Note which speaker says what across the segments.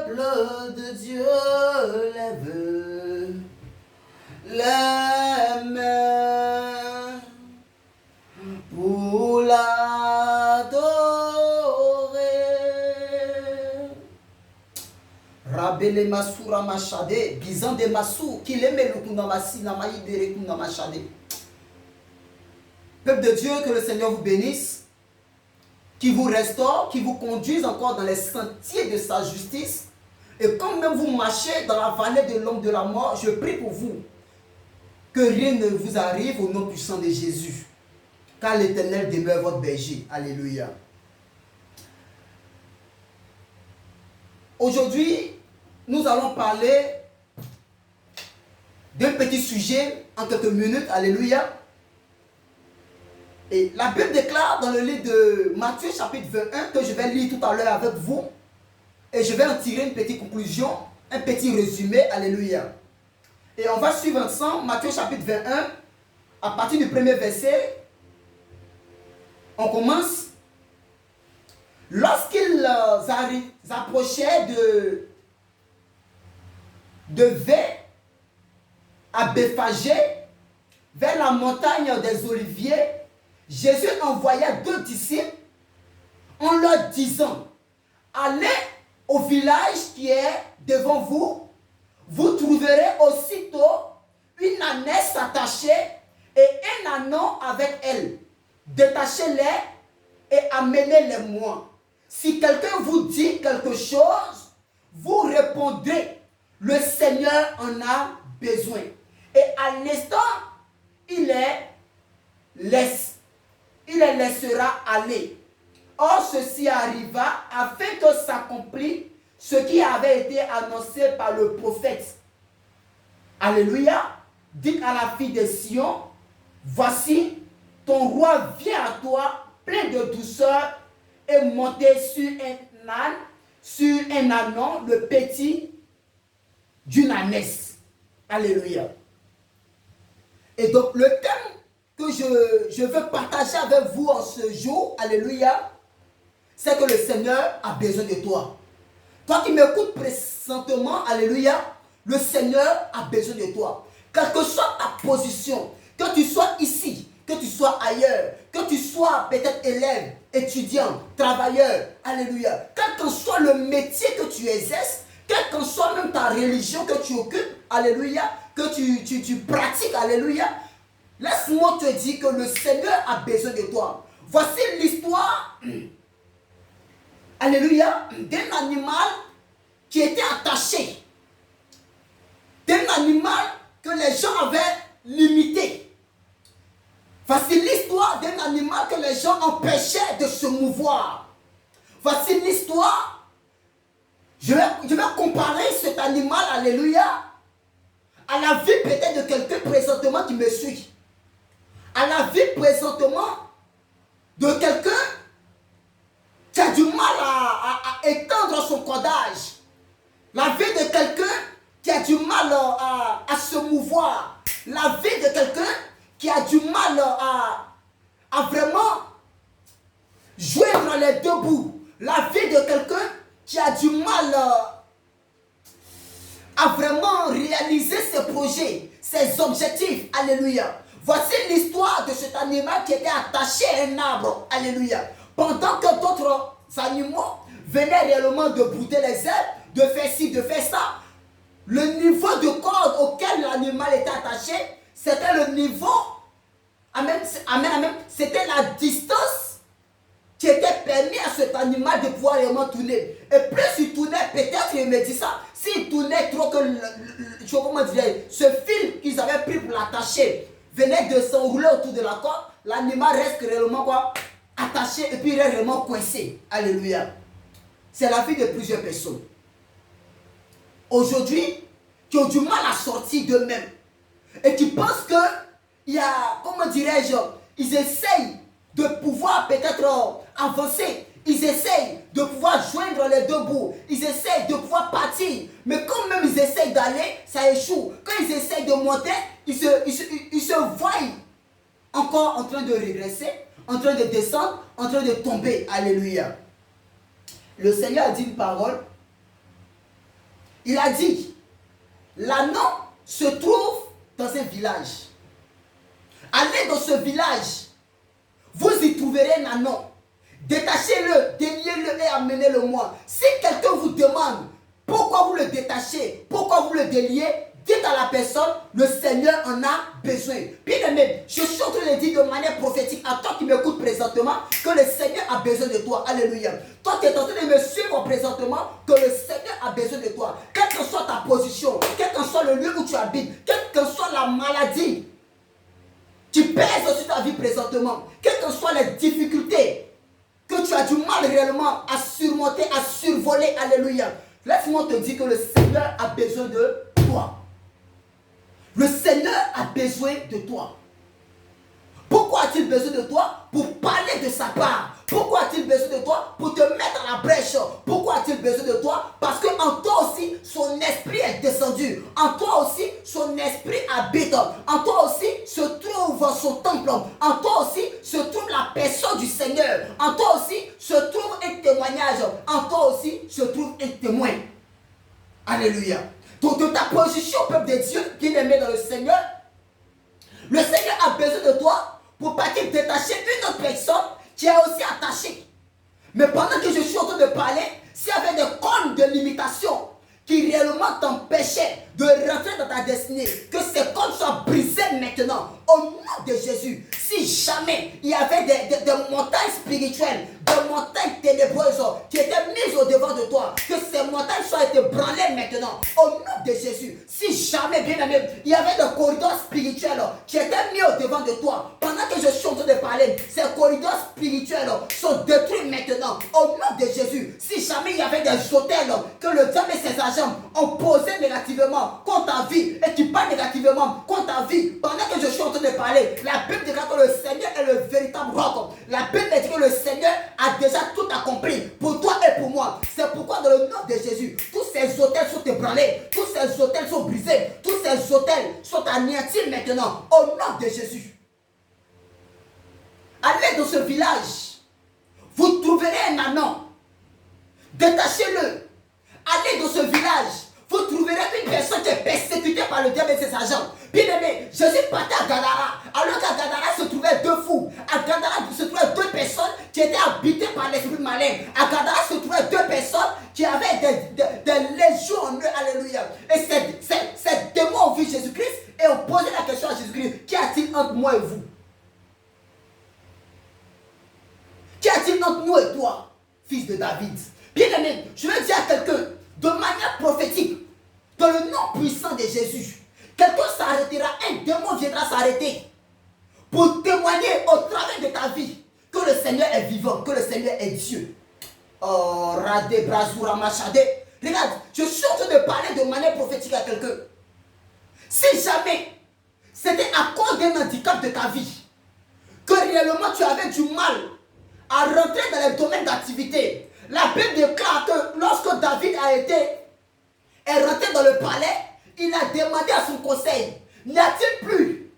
Speaker 1: peuple de Dieu lève les mains pour l'adorer. Rabele Masura Machade, Bizan de Massou, qui l'aimait le Kunamasi, Namaïdere Kunamachade. Peuple de Dieu, que le Seigneur vous bénisse, qui vous restaure, qui vous conduise encore dans les sentiers de sa justice. Et quand même vous marchez dans la vallée de l'ombre de la mort, je prie pour vous que rien ne vous arrive au nom puissant de Jésus. Car l'Éternel demeure votre berger. Alléluia. Aujourd'hui, nous allons parler d'un petit sujet en quelques minutes. Alléluia. Et la Bible déclare dans le livre de Matthieu chapitre 21 que je vais lire tout à l'heure avec vous. Et je vais en tirer une petite conclusion, un petit résumé. Alléluia. Et on va suivre ensemble Matthieu chapitre 21. À partir du premier verset, on commence. Lorsqu'ils approchaient de Vé à Béphagé, vers la montagne des Oliviers, Jésus envoya 2 disciples en leur disant: allez au village qui est devant vous, vous trouverez aussitôt une ânesse attachée et un ânon avec elle. Détachez-les et amenez-les moi. Si quelqu'un vous dit quelque chose, vous répondrez: le Seigneur en a besoin. Et à l'instant, il les laissera aller. Or, ceci arriva afin que s'accomplisse ce qui avait été annoncé par le prophète. Alléluia. Dites à la fille de Sion: voici, ton roi vient à toi, plein de douceur, et monté sur un âne, sur un ânon, le petit d'une ânesse. Alléluia. Et donc, le thème que je veux partager avec vous en ce jour, alléluia, c'est que le Seigneur a besoin de toi. Toi qui m'écoutes présentement, alléluia, le Seigneur a besoin de toi. Quelle que soit ta position, que tu sois ici, que tu sois ailleurs, que tu sois peut-être élève, étudiant, travailleur, alléluia, quel que soit le métier que tu exerces, quelle que soit même ta religion que tu occupes, alléluia, que tu pratiques, alléluia, laisse-moi te dire que le Seigneur a besoin de toi. Voici l'histoire, alléluia, d'un animal qui était attaché, d'un animal que les gens avaient limité. Voici l'histoire d'un animal que les gens empêchaient de se mouvoir. Voici l'histoire. Je vais comparer cet animal, alléluia, à la vie peut-être de quelqu'un présentement qui me suit. À la vie présentement de quelqu'un qui a du mal à étendre son cordage. La vie de quelqu'un qui a du mal à se mouvoir. La vie de quelqu'un qui a du mal à vraiment joindre les deux bouts. La vie de quelqu'un qui a du mal à vraiment réaliser ses projets, ses objectifs. Alléluia. Voici l'histoire de cet animal qui était attaché à un arbre. Alléluia. Pendant que d'autres animaux venaient réellement de brouter les herbes, de faire ci, de faire ça, le niveau de corde auquel l'animal était attaché, c'était le niveau, amen, c'était la distance qui était permis à cet animal de pouvoir réellement tourner. Et plus il tournait, peut-être il me dit ça, s'il tournait trop que comment dire, ce fil qu'ils avaient pris pour l'attacher venait de s'enrouler autour de la corde, l'animal reste réellement quoi, attaché et puis il est réellement coincé. Alléluia. C'est la vie de plusieurs personnes aujourd'hui qui ont du mal à sortir d'eux-mêmes et qui pensent que il y a, comment dirais-je, ils essayent de pouvoir peut-être avancer, ils essayent de pouvoir joindre les deux bouts, ils essayent de pouvoir partir, mais quand même ils essayent d'aller, ça échoue. Quand ils essayent de monter, ils se voient encore en train de régresser, en train de descendre, en train de tomber. Alléluia. Le Seigneur a dit une parole Il a dit, l'anneau se trouve dans un village. Allez dans ce village, vous y trouverez un anneau. Détachez-le, déliez-le et amenez-le-moi. Si quelqu'un vous demande pourquoi vous le détachez, pourquoi vous le déliez, dites à la personne, le Seigneur en a besoin. Bien aimé, je suis en train de dire de manière prophétique à toi qui m'écoute présentement que le Seigneur a besoin de toi. Alléluia. Toi qui es en train de me suivre présentement, que le Seigneur a besoin de toi. Quelle que soit ta position, quel que soit le lieu où tu habites, quelle que soit la maladie qui pèse sur ta vie présentement, quelles que soient les difficultés que tu as du mal réellement à surmonter, à survoler. Alléluia. Laisse-moi te dire que le Seigneur a besoin de toi. Le Seigneur a besoin de toi. Pourquoi a-t-il besoin de toi? Pour parler de sa part. Pourquoi a-t-il besoin de toi? Pour te mettre à la brèche. Pourquoi a-t-il besoin de toi? Parce qu'en toi aussi, son esprit est descendu. En toi aussi, son esprit habite. En toi aussi se trouve son temple. En toi aussi se trouve la personne du Seigneur. En toi aussi se trouve un témoignage. En toi aussi se trouve un témoin. Alléluia. Donc de ta position, peuple de Dieu, bien aimé dans le Seigneur, le Seigneur a besoin de toi pour partir détacher une autre personne qui est aussi attachée. Mais pendant que je suis en train de parler, s'il y avait des cornes de limitation qui réellement t'empêchaient de rentrer dans ta destinée, que ces cornes soient brisées maintenant, au nom de Jésus. Si jamais il y avait des montagnes spirituelles, des montagnes ténébreuses qui étaient mises au devant de toi, que ces montagnes soient ébranlées maintenant, au nom de Jésus. Si jamais, bien aimé, il y avait des corridors spirituels qui étaient mis au devant de toi, pendant que je suis en train de parler, ces corridors spirituels sont détruits maintenant, au nom de Jésus. Si jamais il y avait des hôtels que le diable et ses agents ont posés négativement contre ta vie et qui parlent négativement contre ta vie, pendant que je suis en train de parler, la Bible déclare que le Seigneur est le véritable roc. La Bible dit que le Seigneur a déjà tout accompli pour toi et pour moi. C'est pourquoi dans le nom de Jésus, tous ces hôtels sont ébranlés, tous ces hôtels sont brisés, tous ces hôtels sont anéantis maintenant, au nom de Jésus. Allez dans ce village, vous trouverez un anneau, détachez-le. Allez dans ce village, vous trouverez une personne qui est persécutée par le diable et ses agents. Bien aimé, Jésus partait à Gadara, alors qu'à Gadara se trouvaient deux fous. À Gadara se trouvaient deux personnes qui étaient habitées par l'esprit malin. À Gadara se trouvaient deux personnes qui avaient des légions en eux. Alléluia. Et ces démons ont vu Jésus-Christ et ont posé la question à Jésus-Christ: qu'y a-t-il entre moi et vous? Qu'y a-t-il entre nous et toi, fils de David? Bien aimé, je vais dire à quelqu'un, de manière prophétique, dans le nom puissant de Jésus, quelqu'un s'arrêtera, un démon viendra s'arrêter pour témoigner au travers de ta vie que le Seigneur est vivant, que le Seigneur est Dieu. Oh, Radé, Brazoura, Machadé. Regarde, je suis en train de parler de manière prophétique à quelqu'un. Si jamais c'était à cause d'un handicap de ta vie que réellement tu avais du mal à rentrer dans les domaines d'activité, la Bible déclare que lorsque David est rentré dans le palais, il a demandé à son conseil: n'y a-t-il plus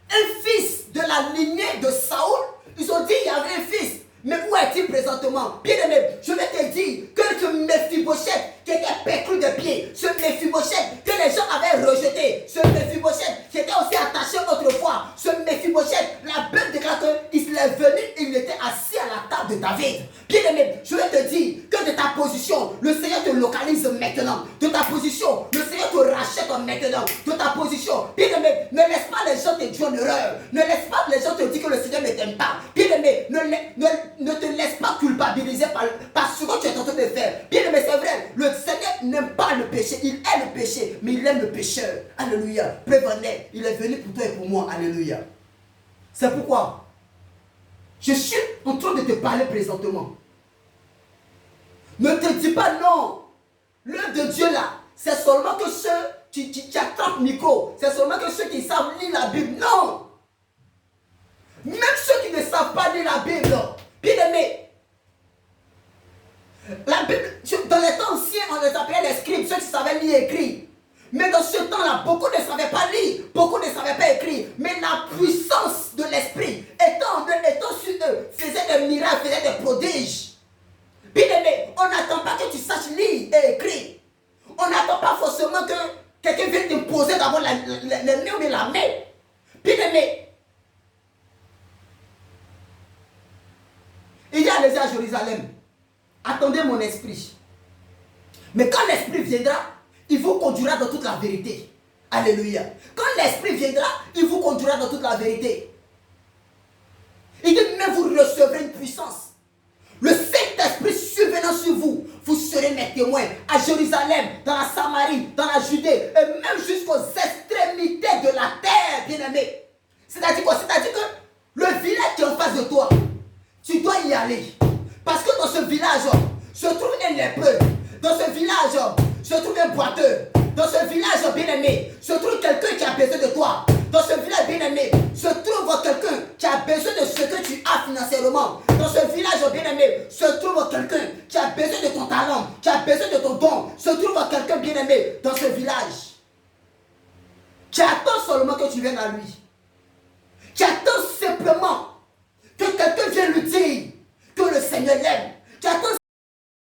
Speaker 1: un fils de la lignée de Saoul? Ils ont dit il y avait un fils, mais où est-il présentement? Bien aimé, je vais te dire que ce Méphibosheth qui était pécru de pied, ce Méphibosheth que les gens avaient rejeté, ce Méphibosheth qui était aussi attaché autrefois, ce Méphibosheth, la Bible déclare qu'il est venu, il était assis à la table de David. Bien aimé, je vais te dire que de ta position, le Seigneur te localise maintenant. De ta position, le Seigneur te rachète maintenant. De ta position, bien aimé, ne laisse pas les gens te dire en erreur. Ne laisse pas les gens te dire que le Seigneur ne t'aime pas. Bien aimé, ne te laisse pas culpabiliser par ce que tu es en train de faire. Bien aimé, c'est vrai, le Seigneur n'aime pas le péché. Il est le péché, mais il aime le pécheur. Alléluia. Prévenez, il est venu pour toi et pour moi. Alléluia. C'est pourquoi je suis en train de te parler présentement. Ne te dis pas non. L'œuvre de Dieu là, c'est seulement que ceux qui attrapent le micro, c'est seulement que ceux qui savent lire la Bible. Non. Même ceux qui ne savent pas lire la Bible, bien aimé. La Bible, dans les temps anciens, on les appelait les scribes, ceux qui savaient lire et écrire. Mais dans ce temps-là, beaucoup ne savaient pas lire, beaucoup ne savaient pas écrire. Mais la puissance de l'esprit étant sur eux, faisait des miracles, faisait des prodiges. Bien aimé, on n'attend pas que tu saches lire et écrire. On n'attend pas forcément que quelqu'un vienne t'imposer d'abord les mains ou la main. Bien aimé, il y a les à Jérusalem. Attendez mon esprit. Mais quand l'esprit viendra, il vous conduira dans toute la vérité. Alléluia. Quand l'esprit viendra, il vous conduira dans toute la vérité. Il dit, mais vous recevrez une puissance. Le Saint-Esprit survenant sur vous, vous serez mes témoins à Jérusalem, dans la Samarie, dans la Judée, et même jusqu'aux extrémités de la terre, bien-aimé. C'est-à-dire quoi? C'est-à-dire que le village qui est en face de toi, tu dois y aller. Parce que dans ce village, se trouve un lépreux. Dans ce village, se trouve un boiteux. Dans ce village, bien-aimé, se trouve quelqu'un qui a besoin de toi. Dans ce village, bien-aimé, se trouve quelqu'un qui a besoin de ce que tu as financièrement. Dans ce village, bien-aimé, se trouve quelqu'un qui a besoin de ton talent, qui a besoin de ton don. Se trouve quelqu'un, bien-aimé, dans ce village, qui attend seulement que tu viennes à lui. Qui attend simplement